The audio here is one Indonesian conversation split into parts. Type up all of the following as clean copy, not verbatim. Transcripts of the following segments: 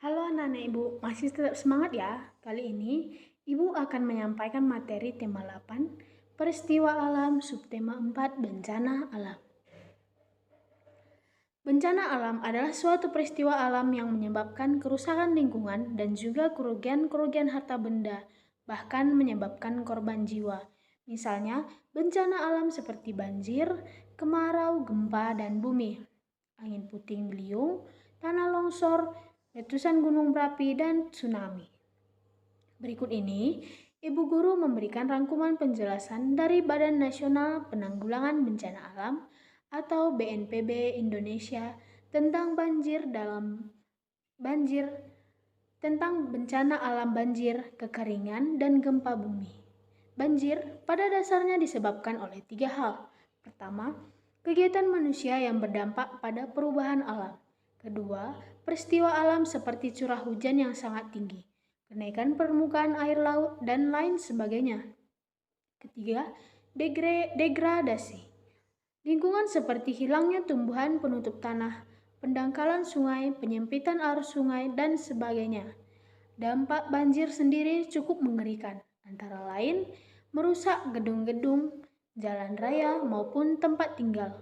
Halo anak-anak Ibu, masih tetap semangat ya? Kali ini Ibu akan menyampaikan materi tema 8, peristiwa alam, subtema 4, bencana alam. Bencana alam adalah suatu peristiwa alam yang menyebabkan kerusakan lingkungan dan juga kerugian-kerugian harta benda, bahkan menyebabkan korban jiwa. Misalnya, bencana alam seperti banjir, kemarau, gempa, dan bumi, angin puting beliung, tanah longsor, letusan gunung berapi, dan tsunami. Berikut ini, Ibu Guru memberikan rangkuman penjelasan dari Badan Nasional Penanggulangan Bencana Alam atau BNPB Indonesia tentang tentang bencana alam banjir, kekeringan, dan gempa bumi. Banjir pada dasarnya disebabkan oleh 3 hal. Pertama, kegiatan manusia yang berdampak pada perubahan alam. Kedua, peristiwa alam seperti curah hujan yang sangat tinggi, kenaikan permukaan air laut, dan lain sebagainya. Ketiga, degradasi. Lingkungan seperti hilangnya tumbuhan penutup tanah, pendangkalan sungai, penyempitan arus sungai, dan sebagainya. Dampak banjir sendiri cukup mengerikan, antara lain merusak gedung-gedung, jalan raya, maupun tempat tinggal.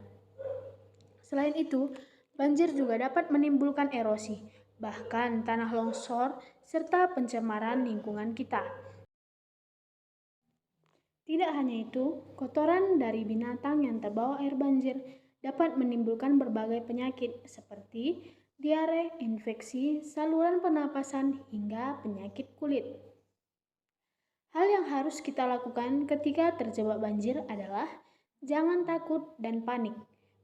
Selain itu, banjir juga dapat menimbulkan erosi, bahkan tanah longsor, serta pencemaran lingkungan kita. Tidak hanya itu, kotoran dari binatang yang terbawa air banjir dapat menimbulkan berbagai penyakit seperti diare, infeksi, saluran pernapasan, hingga penyakit kulit. Hal yang harus kita lakukan ketika terjebak banjir adalah jangan takut dan panik.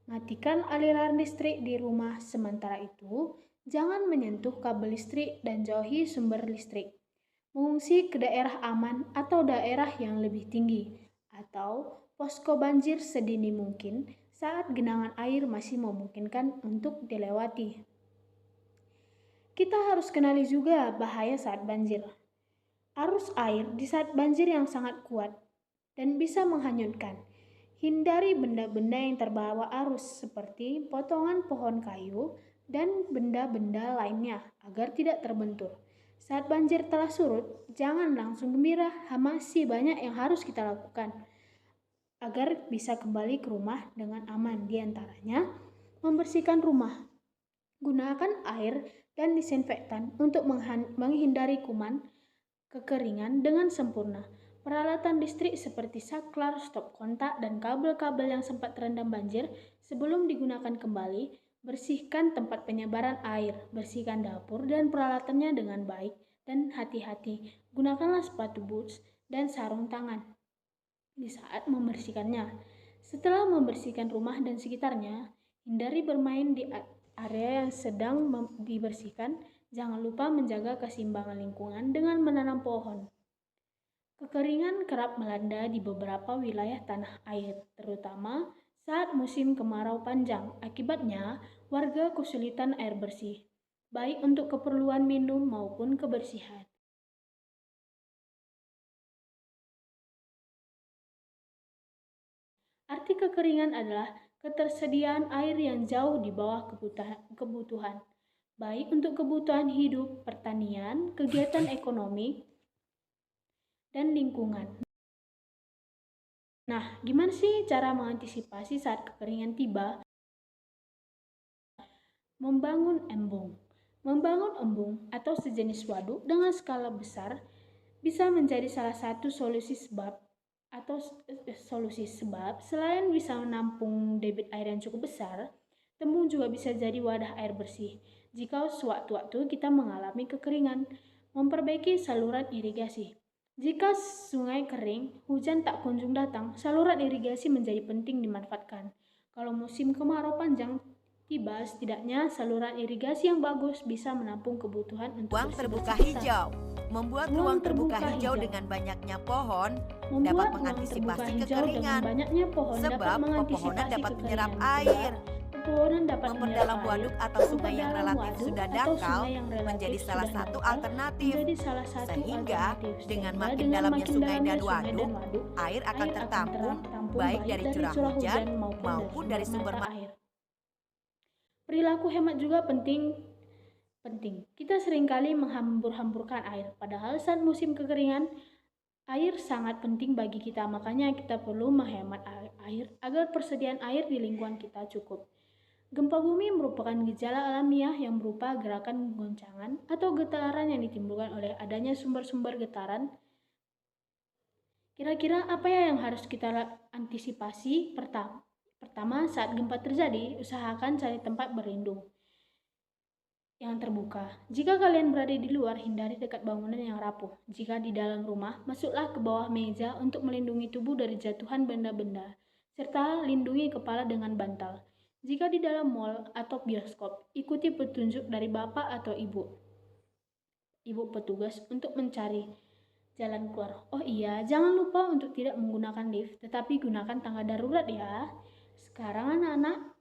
Matikan aliran listrik di rumah, sementara itu jangan menyentuh kabel listrik dan jauhi sumber listrik. Mengungsi ke daerah aman atau daerah yang lebih tinggi, atau posko banjir sedini mungkin saat genangan air masih memungkinkan untuk dilewati. Kita harus kenali juga bahaya saat banjir. Arus air di saat banjir yang sangat kuat dan bisa menghanyutkan. Hindari benda-benda yang terbawa arus seperti potongan pohon kayu dan benda-benda lainnya agar tidak terbentur. Saat banjir telah surut, jangan langsung gembira, masih banyak yang harus kita lakukan agar bisa kembali ke rumah dengan aman. Di antaranya, membersihkan rumah. Gunakan air dan disinfektan untuk menghindari kuman, kekeringan dengan sempurna. Peralatan listrik seperti saklar, stop kontak, dan kabel-kabel yang sempat terendam banjir sebelum digunakan kembali. Bersihkan tempat penyebaran air, bersihkan dapur dan peralatannya dengan baik, dan hati-hati, gunakanlah sepatu boots dan sarung tangan di saat membersihkannya. Setelah membersihkan rumah dan sekitarnya, hindari bermain di area yang sedang dibersihkan. Jangan lupa menjaga keseimbangan lingkungan dengan menanam pohon. Kekeringan kerap melanda di beberapa wilayah tanah air, terutama saat musim kemarau panjang. Akibatnya, warga kesulitan air bersih, baik untuk keperluan minum maupun kebersihan. Arti kekeringan adalah ketersediaan air yang jauh di bawah kebutuhan, baik untuk kebutuhan hidup, pertanian, kegiatan ekonomi, dan lingkungan. Nah, gimana sih cara mengantisipasi saat kekeringan tiba? Membangun embung. Membangun embung atau sejenis waduk dengan skala besar bisa menjadi salah satu solusi sebab selain bisa menampung debit air yang cukup besar, embung juga bisa jadi wadah air bersih jika sewaktu-waktu kita mengalami kekeringan. Memperbaiki saluran irigasi. Jika sungai kering, hujan tak kunjung datang, saluran irigasi menjadi penting dimanfaatkan. Kalau musim kemarau panjang tiba, setidaknya saluran irigasi yang bagus bisa menampung kebutuhan untuk Ruang terbuka kita. hijau. Membuat ruang terbuka hijau dengan banyaknya pohon dapat mengantisipasi kekeringan. Sebab pepohonan dapat menyerap air. Memperdalam waduk atau sungai yang relatif sudah dangkal menjadi salah satu alternatif. Sehingga dengan makin dalamnya sungai dan waduk, air akan tertampung baik dari curah hujan maupun dari sumber air. Perilaku hemat juga penting penting. Kita seringkali menghambur-hamburkan air, padahal saat musim kekeringan, air sangat penting bagi kita. Makanya kita perlu menghemat air agar persediaan air di lingkungan kita cukup. Gempa bumi merupakan gejala alamiah yang berupa gerakan goncangan atau getaran yang ditimbulkan oleh adanya sumber-sumber getaran. Kira-kira apa ya yang harus kita antisipasi? Pertama, saat gempa terjadi, usahakan cari tempat berlindung yang terbuka. Jika kalian berada di luar, hindari dekat bangunan yang rapuh. Jika di dalam rumah, masuklah ke bawah meja untuk melindungi tubuh dari jatuhan benda-benda, serta lindungi kepala dengan bantal. Jika di dalam mal atau bioskop, ikuti petunjuk dari bapak atau ibu petugas untuk mencari jalan keluar. Oh iya, jangan lupa untuk tidak menggunakan lift, tetapi gunakan tangga darurat ya. Sekarang anak-anak,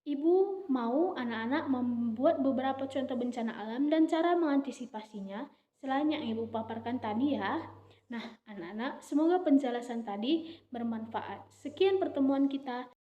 Ibu mau anak-anak membuat beberapa contoh bencana alam dan cara mengantisipasinya selain yang Ibu paparkan tadi ya. Nah, anak-anak, semoga penjelasan tadi bermanfaat. Sekian pertemuan kita.